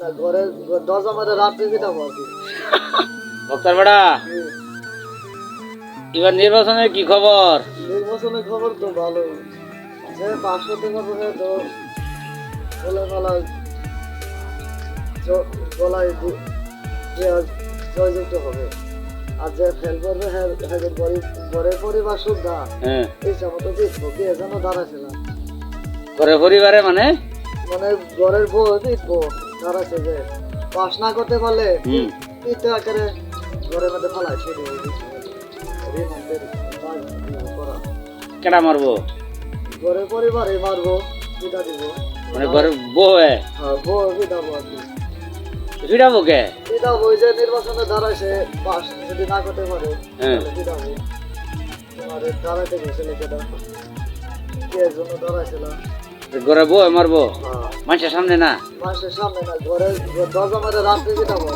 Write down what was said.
না ঘরে দরজা মারে রাত্রে যেটা বলছি বক্তার বেড়া এবার নির্বাচনের কি খবর? নির্বাচনের খবর তো ভালো, যে পাশ করতে পারবো না তো বলে গলায় জয়যুক্ত হবে, আর যে ফেল করবে ঘরের পরিবার শুদ্ধা এই সময় তো জিতবো কি এজন্য দাঁড়াছিলাম। ঘরের পরিবারে মানে মানে ঘরের বউ জিতবো দাঁড়াচ্ছে, যে পাশ না করতে পারলে পিঠে আকারে ঘরের মধ্যে ফালাই ছেড়ে কেডা মারবো? ঘরের পরিবারে মারবো, পিঠা দিব, মানে ঘরের বউ হ্যাঁ বউ পিঠাবো আর কি। ফিরাবো কে? পিঠাবো ওই যে নির্বাচনে দাঁড়াইছে, পাশ যদি না করতে পারে তাহলে পিঠাবো। তোমার দাঁড়াইতে গেছিল কেটা কি এর জন্য দাঁড়াইছিলাম? ঘরে বউ মারবো হ্যাঁ মানুষের সামনে না, মানুষের সামনে না, ঘরে দরজা মারে রাত্রে পিঠাবো।